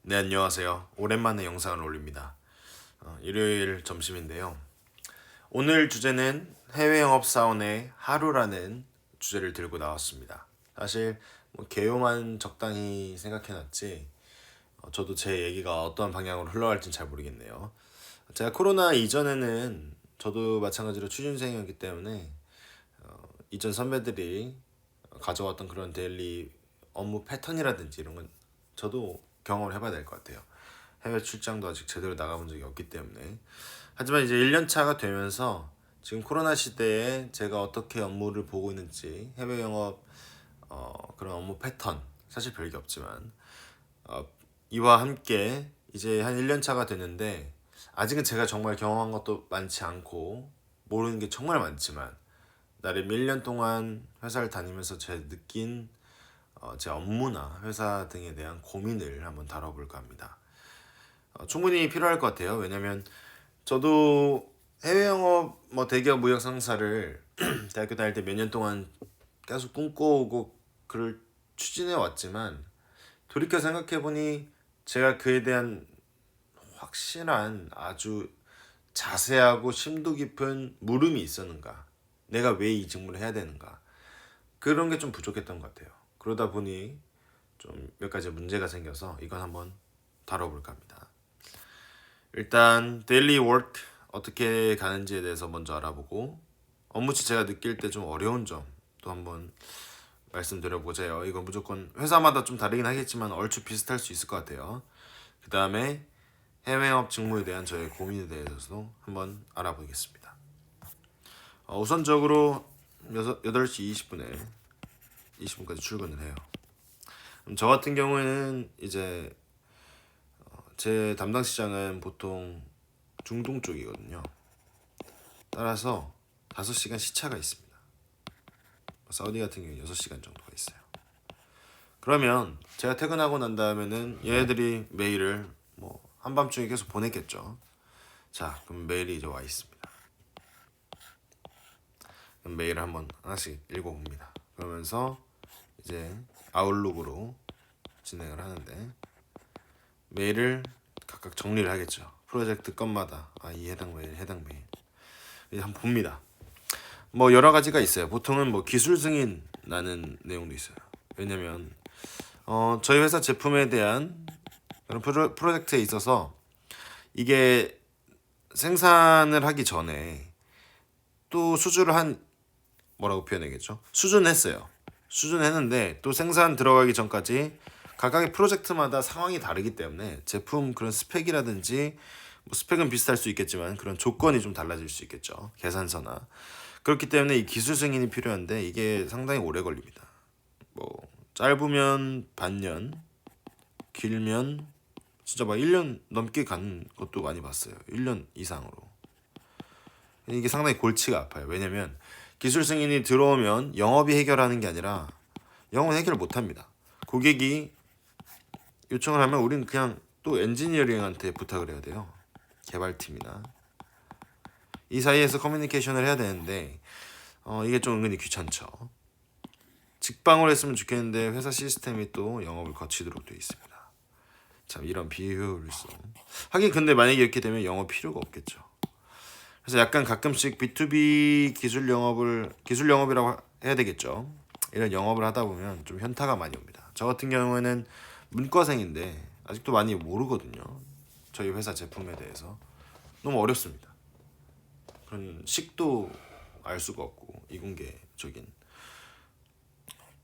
네, 안녕하세요. 오랜만에 영상을 올립니다. 일요일 점심인데요. 오늘 주제는 해외 영업사원의 하루라는 주제를 들고 나왔습니다. 사실 뭐 개요만 적당히 생각해놨지 저도 제 얘기가 어떠한 방향으로 흘러갈지는 잘 모르겠네요. 제가 코로나 이전에는 저도 마찬가지로 취준생이었기 때문에 이전 선배들이 가져왔던 그런 데일리 업무 패턴이라든지 이런 건 저도 경험을 해봐야 될 것 같아요. 해외 출장도 아직 제대로 나가본 적이 없기 때문에. 하지만 이제 1년 차가 되면서 지금 코로나 시대에 제가 어떻게 업무를 보고 있는지 해외 영업 그런 업무 패턴 사실 별게 없지만 이와 함께 이제 한 1년 차가 됐는데 아직은 제가 정말 경험한 것도 많지 않고 모르는 게 정말 많지만 나름 1년 동안 회사를 다니면서 제 느낀 제 업무나 회사 등에 대한 고민을 한번 다뤄볼까 합니다. 충분히 필요할 것 같아요. 왜냐면 저도 해외 영업 뭐 대기업 무역 상사를 대학교 다닐 때 몇 년 동안 계속 꿈꿔오고 그를 추진해 왔지만 돌이켜 생각해 보니 제가 그에 대한 확실한 아주 자세하고 심도 깊은 물음이 있었는가? 내가 왜 이 직무를 해야 되는가? 그런 게 좀 부족했던 것 같아요. 그러다 보니 좀 몇 가지 문제가 생겨서 이건 한번 다뤄볼까 합니다. 일단 데일리 워크 어떻게 가는지에 대해서 먼저 알아보고 업무치 제가 느낄 때 좀 어려운 점도 한번 말씀드려보자요. 이건 무조건 회사마다 좀 다르긴 하겠지만 얼추 비슷할 수 있을 것 같아요. 그 다음에 해외업 직무에 대한 저의 고민에 대해서도 한번 알아보겠습니다. 우선적으로 8시 20분까지 출근을 해요. 저 같은 경우에는 이제 제 담당 시장은 보통 중동 쪽이거든요. 따라서 5시간 시차가 있습니다. 사우디 같은 경우는 6시간 정도가 있어요. 그러면 제가 퇴근하고 난 다음에는 얘네들이 메일을 뭐 한밤중에 계속 보냈겠죠. 자, 그럼 메일이 이제 와 있습니다. 그럼 메일을 한번 하나씩 읽어봅니다. 그러면서 이제 아웃룩으로 진행을 하는데 메일을 각각 정리를 하겠죠. 프로젝트 건마다 이 해당 메일 이제 한번 봅니다. 뭐 여러 가지가 있어요. 보통은 뭐 기술 승인라는 내용도 있어요. 왜냐면 저희 회사 제품에 대한 그런 프로젝트에 있어서 이게 생산을 하기 전에 또 수주를 한 뭐라고 표현해야겠죠? 수준했어요. 수준했는데 또 생산 들어가기 전까지 각각의 프로젝트마다 상황이 다르기 때문에 제품 그런 스펙이라든지 뭐 스펙은 비슷할 수 있겠지만 그런 조건이 좀 달라질 수 있겠죠. 계산서나 그렇기 때문에 이 기술 승인이 필요한데 이게 상당히 오래 걸립니다. 뭐 짧으면 반년, 길면 진짜 막 1년 넘게 간 것도 많이 봤어요. 1년 이상으로. 이게 상당히 골치가 아파요. 왜냐면 기술 승인이 들어오면 영업이 해결하는 게 아니라 영업은 해결을 못 합니다. 고객이 요청을 하면 우리는 그냥 또 엔지니어링한테 부탁을 해야 돼요. 개발팀이나. 이 사이에서 커뮤니케이션을 해야 되는데 이게 좀 은근히 귀찮죠. 직방으로 했으면 좋겠는데 회사 시스템이 또 영업을 거치도록 되어 있습니다. 참 이런 비효율성. 하긴 근데 만약에 이렇게 되면 영업 필요가 없겠죠. 그래서 약간 가끔씩 B2B 기술 영업이라고 해야 되겠죠. 이런 영업을 하다 보면 좀 현타가 많이 옵니다. 저 같은 경우에는 문과생인데 아직도 많이 모르거든요. 저희 회사 제품에 대해서 너무 어렵습니다. 그런 식도 알 수가 없고 이공계적인.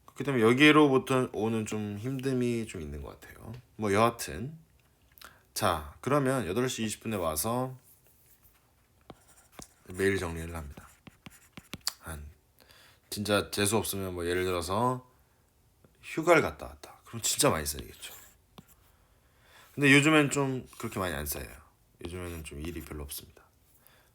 그렇기 때문에 여기로부터 오는 좀 힘듦이 좀 있는 것 같아요. 뭐 여하튼 자 그러면 8시 20분에 와서 메일 정리를 합니다. 한 진짜 재수 없으면 뭐 예를 들어서 휴가를 갔다 왔다. 그럼 진짜 많이 쌓이겠죠. 근데 요즘엔 좀 그렇게 많이 안 쌓여요. 요즘에는 좀 일이 별로 없습니다.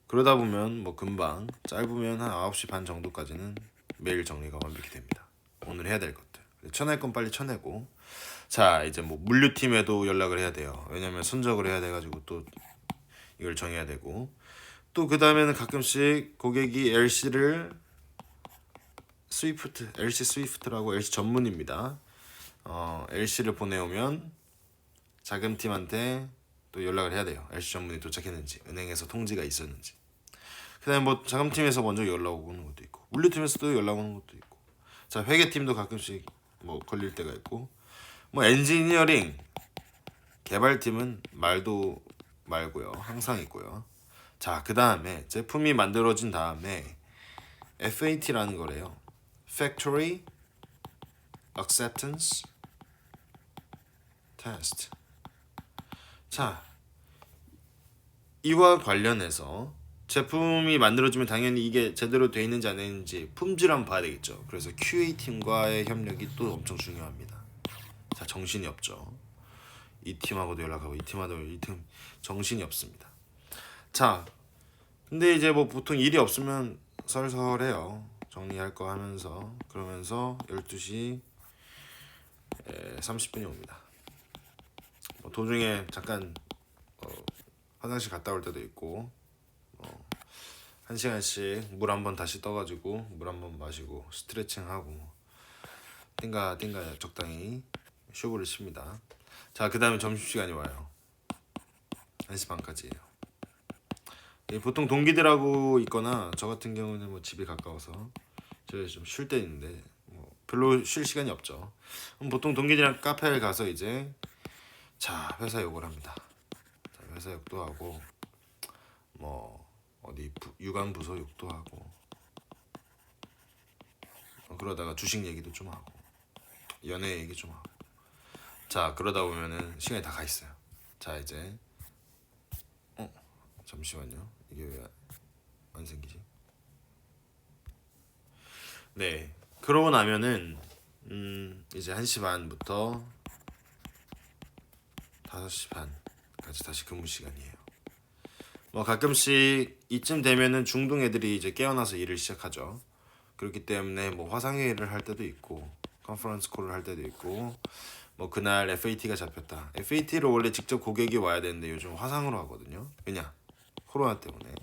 그러다 보면 뭐 금방 짧으면 한 9시 반 정도까지는 메일 정리가 완벽히 됩니다. 오늘 해야 될 것들. 쳐낼 건 빨리 쳐내고 자 이제 뭐 물류팀에도 연락을 해야 돼요. 왜냐면 선적을 해야 돼가지고 또 이걸 정해야 되고 또 그 다음에는 가끔씩 고객이 LC를 LC 스위프트라고 LC 전문입니다. LC를 보내오면 자금팀한테 또 연락을 해야 돼요. LC 전문이 도착했는지, 은행에서 통지가 있었는지. 그다음에 뭐 자금팀에서 먼저 연락 오는 것도 있고, 물류팀에서도 연락 오는 것도 있고, 자 회계팀도 가끔씩 뭐 걸릴 때가 있고, 뭐 엔지니어링 개발팀은 말도 말고요, 항상 있고요. 자 그다음에 제품이 만들어진 다음에 FAT라는 거래요. Factory Acceptance Test. 자 이와 관련해서 제품이 만들어지면 당연히 이게 제대로 돼 있는지 안 되는지 품질 한번 봐야 되겠죠. 그래서 QA 팀과의 협력이 또 엄청 중요합니다. 자 정신이 없죠. 이 팀하고도 연락하고 이 팀하고도 이 팀 정신이 없습니다. 자 근데 이제 뭐 보통 일이 없으면 설설해요. 정리할 거 하면서 그러면서 12시 30분이 옵니다. 뭐 도중에 잠깐 화장실 갔다 올 때도 있고 1시간씩 물 한 번 다시 떠가지고 물 한 번 마시고 스트레칭하고 띵가 적당히 쇼부를 칩니다. 자 그 다음에 점심시간이 와요. 1시 반까지예요. 보통 동기들하고 있거나 저 같은 경우는 뭐 집이 가까워서 제가 좀 쉴 때 있는데 뭐 별로 쉴 시간이 없죠. 그럼 보통 동기들이랑 카페에 가서 이제 자 회사 욕을 합니다. 자, 회사 욕도 하고 뭐 어디 유관 부서 욕도 하고 그러다가 주식 얘기도 좀 하고 연애 얘기 좀 하고 자 그러다 보면은 시간이 다 가 있어요. 자 이제 잠시만요. 이게 왜 안 생기지? 네 그러고 나면은 이제 1시 반부터 5시 반까지 다시 근무 시간이에요. 뭐 가끔씩 이쯤 되면은 중동 애들이 이제 깨어나서 일을 시작하죠. 그렇기 때문에 뭐 화상회의를 할 때도 있고 컨퍼런스 콜을 할 때도 있고 뭐 그날 FAT가 잡혔다. FAT를 원래 직접 고객이 와야 되는데 요즘 화상으로 하거든요. 왜냐? 코로나 때문에.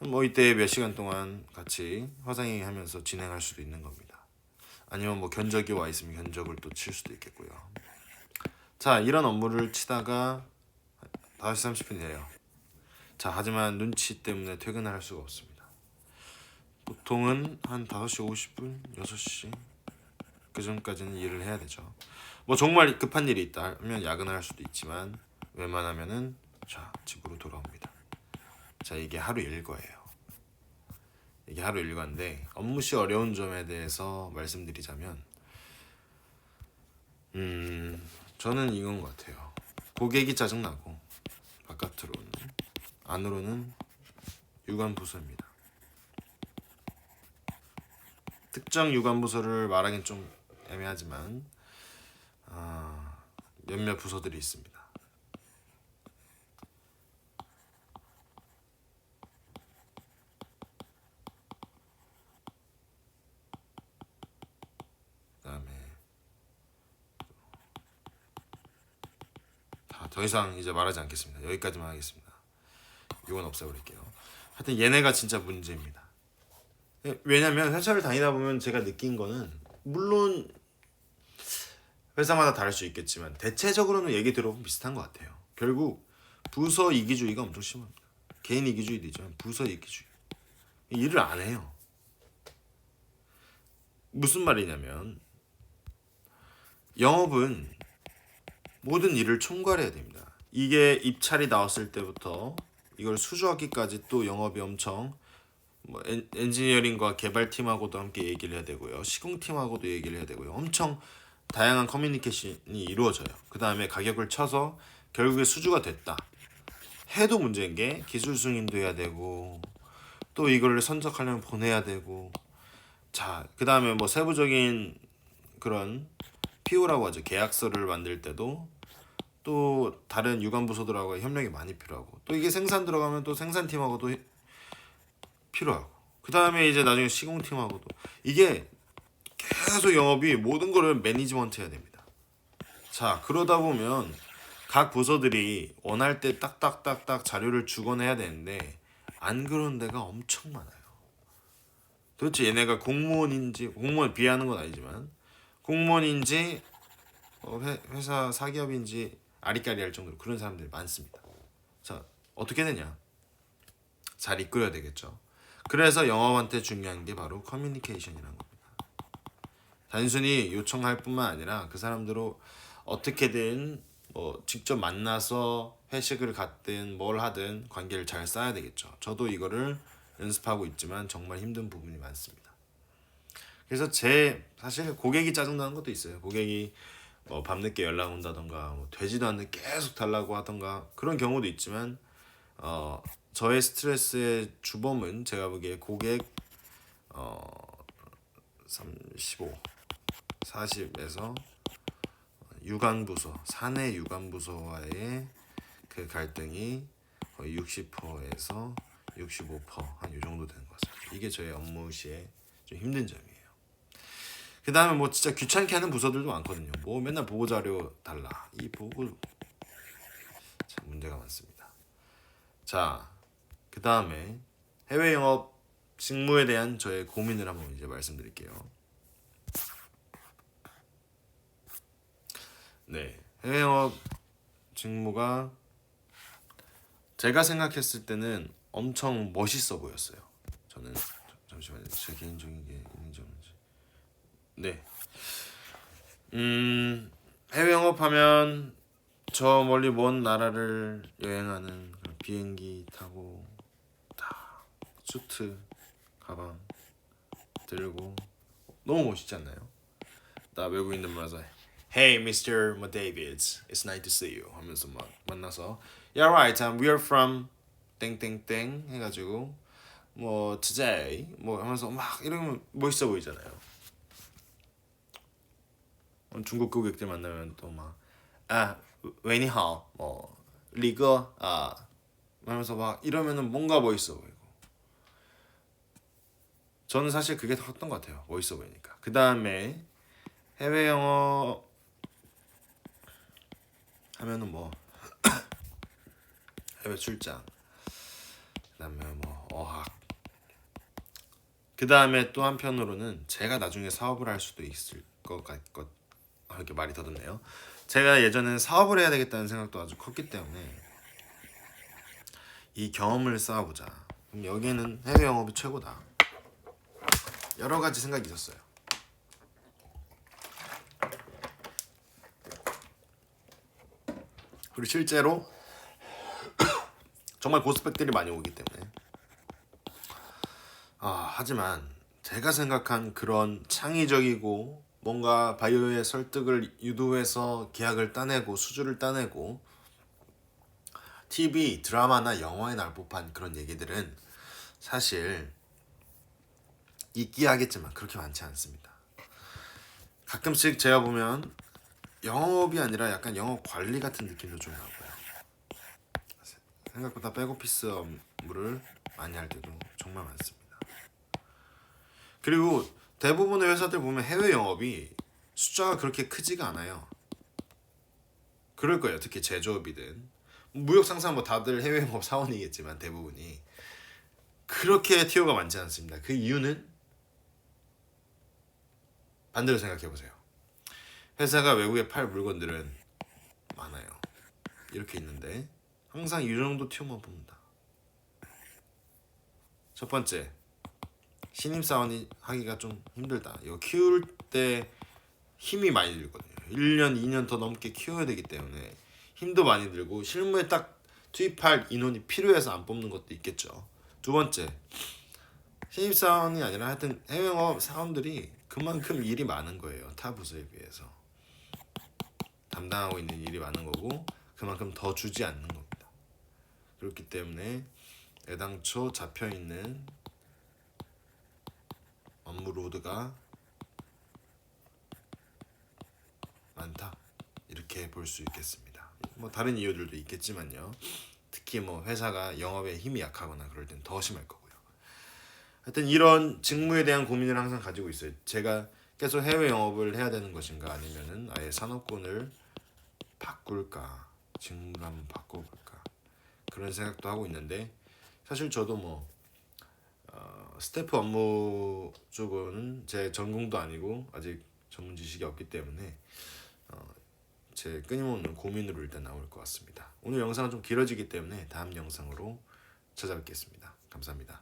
뭐 이때 몇 시간 동안 같이 화상회의 하면서 진행할 수도 있는 겁니다. 아니면 뭐 견적이 와 있으면 견적을 또 칠 수도 있겠고요. 자 이런 업무를 치다가 5시 30분이 돼요. 자 하지만 눈치 때문에 퇴근을 할 수가 없습니다. 보통은 한 5시 50분, 6시 그 전까지는 일을 해야 되죠. 뭐 정말 급한 일이 있다 하면 야근을 할 수도 있지만 웬만하면은 자 집으로 돌아옵니다. 자 이게 하루 일과예요. 이게 하루 일과인데 업무 시 어려운 점에 대해서 말씀드리자면 저는 이건 것 같아요. 고객이 짜증나고 바깥으로는 안으로는 유관 부서입니다. 특정 유관 부서를 말하긴 좀 애매하지만 몇몇 부서들이 있습니다. 그다음에 더 이상 이제 말하지 않겠습니다. 여기까지만 하겠습니다. 이건 없애버릴게요. 하여튼 얘네가 진짜 문제입니다. 왜냐면 회사를 다니다 보면 제가 느낀 거는 물론 회사마다 다를 수 있겠지만 대체적으로는 얘기 들어보면 비슷한 것 같아요. 결국 부서 이기주의가 엄청 심합니다. 개인 이기주의도 있지만 부서 이기주의. 일을 안 해요. 무슨 말이냐면 영업은 모든 일을 총괄해야 됩니다. 이게 입찰이 나왔을 때부터 이걸 수주하기까지 또 영업이 엄청 뭐 엔지니어링과 개발팀하고도 함께 얘기를 해야 되고요. 시공팀하고도 얘기를 해야 되고요. 엄청 다양한 커뮤니케이션이 이루어져요. 그 다음에 가격을 쳐서 결국에 수주가 됐다 해도 문제인 게 기술 승인도 해야 되고 또 이걸 선적하려면 보내야 되고 자 그 다음에 뭐 세부적인 그런 PO라고 하죠. 계약서를 만들 때도 또 다른 유관 부서들하고 협력이 많이 필요하고 또 이게 생산 들어가면 또 생산팀하고도 필요하고 그 다음에 이제 나중에 시공팀하고도 이게 계속 영업이 모든 거를 매니지먼트 해야 됩니다. 자 그러다 보면 각 부서들이 원할 때 딱딱딱딱 자료를 주곤 해야 되는데 안 그런 데가 엄청 많아요. 도대체 얘네가 공무원 비하하는 건 아니지만 공무원인지 회사 사기업인지 아리까리할 정도로 그런 사람들이 많습니다. 자, 어떻게 되냐? 잘 이끌어야 되겠죠. 그래서 영업한테 중요한 게 바로 커뮤니케이션이라는 겁니다. 단순히 요청할 뿐만 아니라 그 사람들로 어떻게든 뭐 직접 만나서 회식을 갖든 뭘 하든 관계를 잘 쌓아야 되겠죠. 저도 이거를 연습하고 있지만 정말 힘든 부분이 많습니다. 그래서 제 사실 고객이 짜증나는 것도 있어요. 고객이 뭐 밤늦게 연락 온다던가 뭐 되지도 않는 계속 달라고 하던가 그런 경우도 있지만 저의 스트레스의 주범은 제가 보기에 고객 35, 40에서 유관부서, 사내 유관부서와의 그 갈등이 거의 60%에서 65%한 이 정도 되는 것 같습니다. 이게 저의 업무 시에 좀 힘든 점이에요. 그 다음에 뭐 진짜 귀찮게 하는 부서들도 많거든요. 뭐 맨날 보고자료 달라. 이 보고 참 문제가 많습니다. 자, 그 다음에 해외 영업 직무에 대한 저의 고민을 한번 이제 말씀드릴게요. 네, 해외 영업 직무가 제가 생각했을 때는 엄청 멋있어 보였어요. 저는 잠시만요. 제 개인적인 게 있는지 없는지. 네, 해외 영업하면 저 멀리 먼 나라를 여행하는 그런 비행기 타고 다 수트 가방 들고 너무 멋있지 않나요? 나 외국인들 만나서 Hey, Mr. Davids, it's nice to see you 하면서 막 만나서 Yeah, right. We are from 땡땡땡 해가지고 뭐 today 뭐 하면서 막 이러면 멋있어 보이잖아요. 중국 고객들 만나면 또 막 웨니하오 뭐 리거 하면서 막 이러면은 뭔가 멋있어 보이고 저는 사실 그게 더 컸던 것 같아요. 멋있어 보이니까. 그 다음에 해외 영어 하면은 뭐 해외 출장, 그다음에 뭐 어학, 그다음에 또 한편으로는 제가 나중에 사업을 할 수도 있을 것 같고 이렇게 말이 더듬네요. 제가 예전에는 사업을 해야 되겠다는 생각도 아주 컸기 때문에 이 경험을 쌓아보자. 그럼 여기에는 해외 영업이 최고다. 여러 가지 생각이 있었어요. 그리고 실제로 정말 고스펙들이 많이 오기 때문에 하지만 제가 생각한 그런 창의적이고 뭔가 바이오의 설득을 유도해서 계약을 따내고 수주를 따내고 TV, 드라마나 영화에 나올 법한 그런 얘기들은 사실 있긴 하겠지만 그렇게 많지 않습니다. 가끔씩 제가 보면 영업이 아니라 약간 영업 관리 같은 느낌도 좀 나고요. 생각보다 백오피스 업무를 많이 할 때도 정말 많습니다. 그리고 대부분의 회사들 보면 해외 영업이 숫자가 그렇게 크지가 않아요. 그럴 거예요. 특히 제조업이든 무역 상사 뭐 다들 해외 영업 사원이겠지만 대부분이 그렇게 티오가 많지 않습니다. 그 이유는 반대로 생각해 보세요. 회사가 외국에 팔 물건들은 많아요. 이렇게 있는데 항상 이 정도 티오만 뽑는다. 첫 번째, 신입사원이 하기가 좀 힘들다. 이거 키울 때 힘이 많이 들거든요. 1년, 2년 더 넘게 키워야 되기 때문에 힘도 많이 들고 실무에 딱 투입할 인원이 필요해서 안 뽑는 것도 있겠죠. 두 번째, 신입사원이 아니라 하여튼 해외영업 사원들이 그만큼 일이 많은 거예요. 타 부서에 비해서. 담당하고 있는 일이 많은 거고 그만큼 더 주지 않는 겁니다. 그렇기 때문에 애당초 잡혀있는 업무 로드가 많다 이렇게 볼 수 있겠습니다. 뭐 다른 이유들도 있겠지만요. 특히 뭐 회사가 영업에 힘이 약하거나 그럴 땐 더 심할 거고요. 하여튼 이런 직무에 대한 고민을 항상 가지고 있어요. 제가 계속 해외 영업을 해야 되는 것인가 아니면은 아예 산업군을 바꿀까, 직무를 한번 바꿔볼까 그런 생각도 하고 있는데 사실 저도 뭐 스태프 업무 쪽은 제 전공도 아니고 아직 전문 지식이 없기 때문에 제 끊임없는 고민으로 일단 나올 것 같습니다. 오늘 영상은 좀 길어지기 때문에 다음 영상으로 찾아뵙겠습니다. 감사합니다.